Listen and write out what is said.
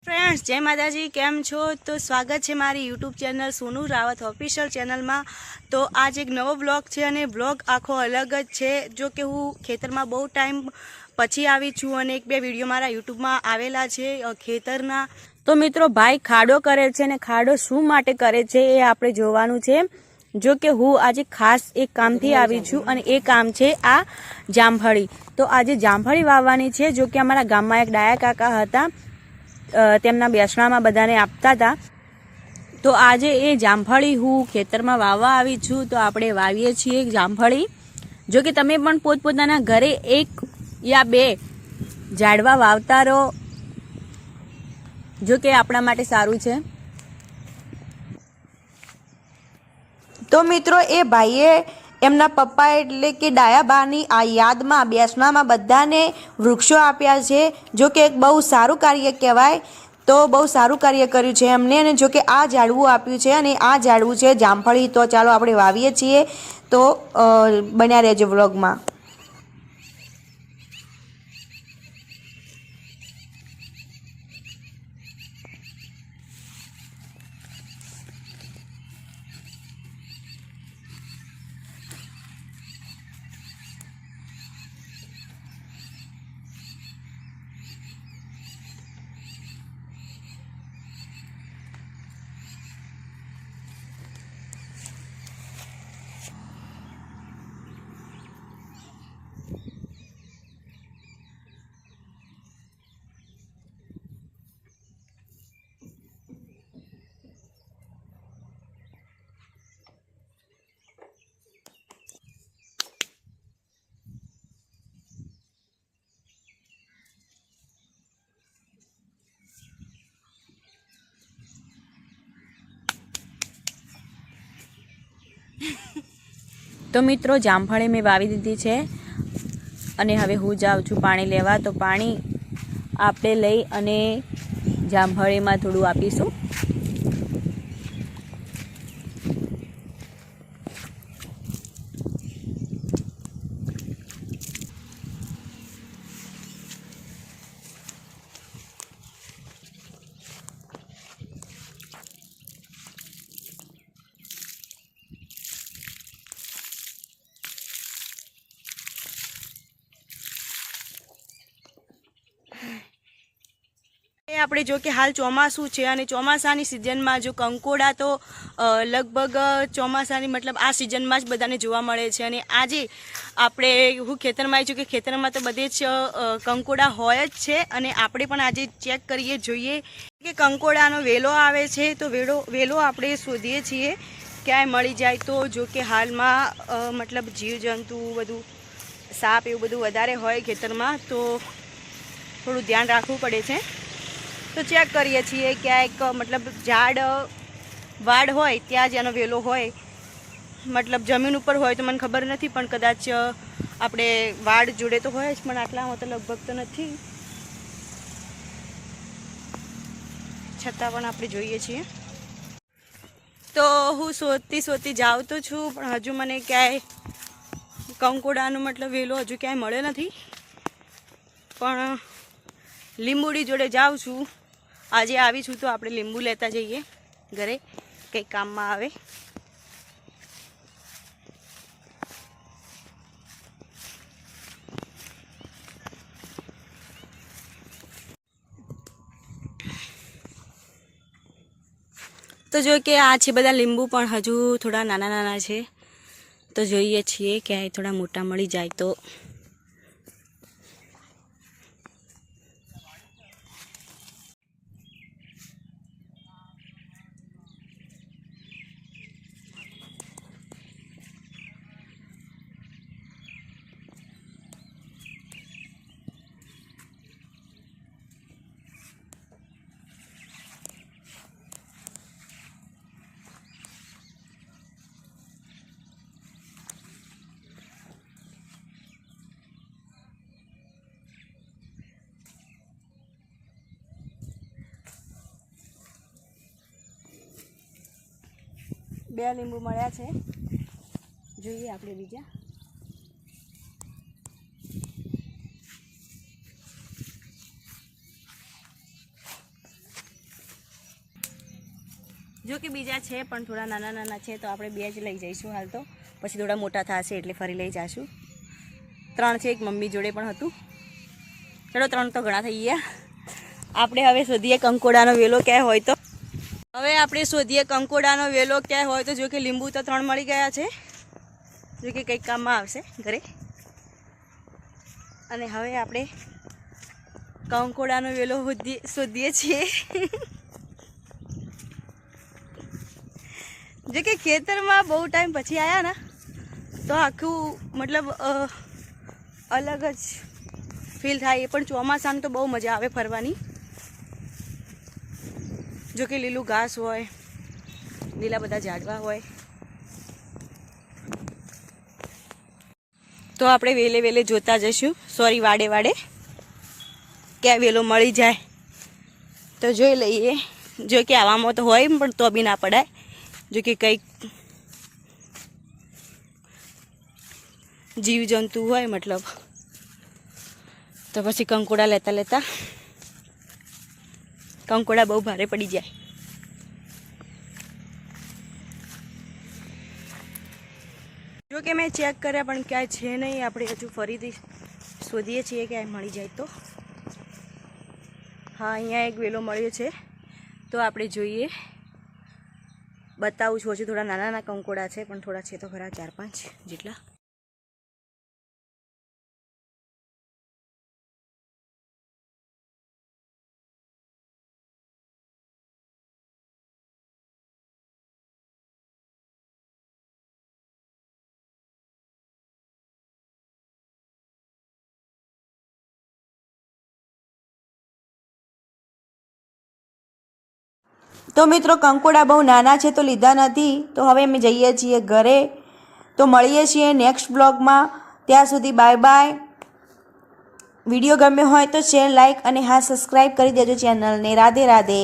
Friends जय माताजी केम छो। तो स्वागत है मारी YouTube channel Sonu Rawat official channel में। तो आज एक नवो ब्लॉग है और ब्लॉग आखो अलग ज है। जो कि हूँ खेतर में बहुत टाइम पछी आई छूँ और एक बे विडियो मारा यूट्यूब में आवेला छे खेतरना। तो मित्रों भाई खाडो करे छे ने खाडो शू माटे करे छे ए आपणे जोवानुं छे। जो कि हूँ आज खास एक काम थी आई छूँ और ए काम छे आ जामफળી। तो आज जामफળી वाववानी छे। जो कि अमारा गाम में एक डाया काका हता તેમના બેસણામાં બધાને આપતા હતા। તો આજે એ જામફળી હું ખેતરમાં વાવવા આવી છું। તો આપણે વાવીએ છીએ જામફળી। જો કે તમે પણ પોતપોતાના ઘરે એક યા બે ઝાડવા વાવતા રહો, જો કે આપણા માટે સારું છે। તો મિત્રો એ ભાઈએ એમના પપ્પા એટલે કે ડાયાબાની આ યાદમાં બેસણામાં બધાને વૃક્ષો આપ્યા છે। જો કે એક બહુ સારું કાર્ય કહેવાય। તો બહુ સારું કાર્ય કર્યું છે એમને। અને જો કે આ ઝાડવું આપ્યું છે અને આ ઝાડવું છે જામફળી। તો ચાલો આપણે વાવીએ છીએ। તો બન્યા રહેજો વ્લોગમાં। તો મિત્રો જામફળી મેં વાવી દીધી છે અને હવે હું જાઉં છું પાણી લેવા। તો પાણી આપણે લઈ અને જામફળીમાં થોડું આપીશું। આપણે જો કે હાલ ચોમાસું છે અને ચોમાસાની સિઝનમાં જો કંકોડા તો લગભગ ચોમાસાની મતલબ આ સિઝનમાં જ બધાને જોવા મળે છે। અને આજે આપણે હું ખેતરમાં આવી છું કે ખેતરમાં તો બધે જ કંકોડા હોય જ છે। અને આપણે પણ આજે ચેક કરીએ જોઈએ કે કંકોડાનો વેલો આવે છે। તો વેલો આપણે શોધીએ છીએ ક્યાંય મળી જાય તો। જો કે હાલમાં મતલબ જીવજંતુ બધું સાપ એવું બધું વધારે હોય ખેતરમાં, તો થોડું ધ્યાન રાખવું પડે છે। તો ચેક કરીએ છીએ ક્યાંક મતલબ ઝાડ વાડ હોય ત્યાં જ એનો વેલો હોય, મતલબ જમીન ઉપર હોય તો મને ખબર નથી, પણ કદાચ આપણે વાડ જોડે તો હોય જ, પણ આટલામાં તો લગભગ તો નથી, છતાં પણ આપણે જોઈએ છીએ। તો હું શોધતી જાઉં તો છું, પણ હજુ મને ક્યાંય કંકોડાનો મતલબ વેલો હજુ ક્યાંય મળ્યો નથી। પણ લીંબુડી જોડે જાઉં છું, આજે આવી છું તો આપણે લીંબુ લેતા જઈએ ઘરે, કંઈ કામમાં આવે। તો જો કે આ છે બધા લીંબુ, પણ હજુ થોડા નાના નાના છે। તો જોઈએ છીએ ક્યાંય થોડા મોટા મળી જાય તો। બે લીંબુ મળ્યા છે, જોઈએ આપણે બીજા। જો કે બીજા છે પણ થોડા નાના નાના છે, તો આપણે 2 જ લઈ જઈશું હાલ તો. પછી થોડા મોટા થશે એટલે ફરી લઈ જઈશું. 3 છે, એક મમ્મી જોડે પણ હતું. ચલો 3 તો ઘણા થઈ ગયા. આપણે હવે શોધીએ કંકોડાનો વેલો ક્યાંય હોય તો. હવે આપણે શોધીએ કંકોડાનો વેલો ક્યાંય હોય તો. જો કે લીંબુ તો 3 મળી ગયા છે, જો કે કંઈક કામમાં આવશે ઘરે. અને હવે આપણે કંકોડાનો વેલો શોધીએ છીએ. જો કે ખેતરમાં બહુ ટાઈમ પછી આવ્યા ને તો આખું મતલબ અલગ જ ફીલ થાય. એ પણ ચોમાસામાં તો બહુ મજા આવે ફરવાની. જો કે લીલું ઘાસ હોય, લીલા બધા ઝાડવા હોય. તો આપણે વેલે વેલે જોતા જઈશું, સોરી વાડે વાડે, ક્યાં વેલો મળી જાય તો જોઈ લઈએ. જો કે આવામાં તો હોય પણ તો બી ના પડાય. જો કે કંઈક જીવજંતુ હોય મતલબ, તો પછી કંકોડા લેતા લેતા કંકોડા બહુ ભારે પડી જાય. જો કે મેં ચેક કર્યા પણ ક્યાંય છે નહીં. આપણે હજુ ફરીથી શોધીએ છીએ ક્યાંય મળી જાય તો. હા, અહીંયા એક વેલો મળ્યો છે, તો આપણે જોઈએ, બતાવું છું. હજુ થોડા નાના નાના કંકોડા છે પણ થોડા છે તો ખરા, 4-5 જેટલા. તો મિત્રો કંકોડા બહુ નાના છે તો લીધા નથી. તો હવે અમે જઈએ છીએ ઘરે. તો મળીએ છીએ નેક્સ્ટ બ્લોગમાં. ત્યાં સુધી બાય બાય. વિડીયો ગમ્યો હોય તો શેર, લાઈક અને હા સબસ્ક્રાઈબ કરી દેજો ચેનલને. રાધે રાધે.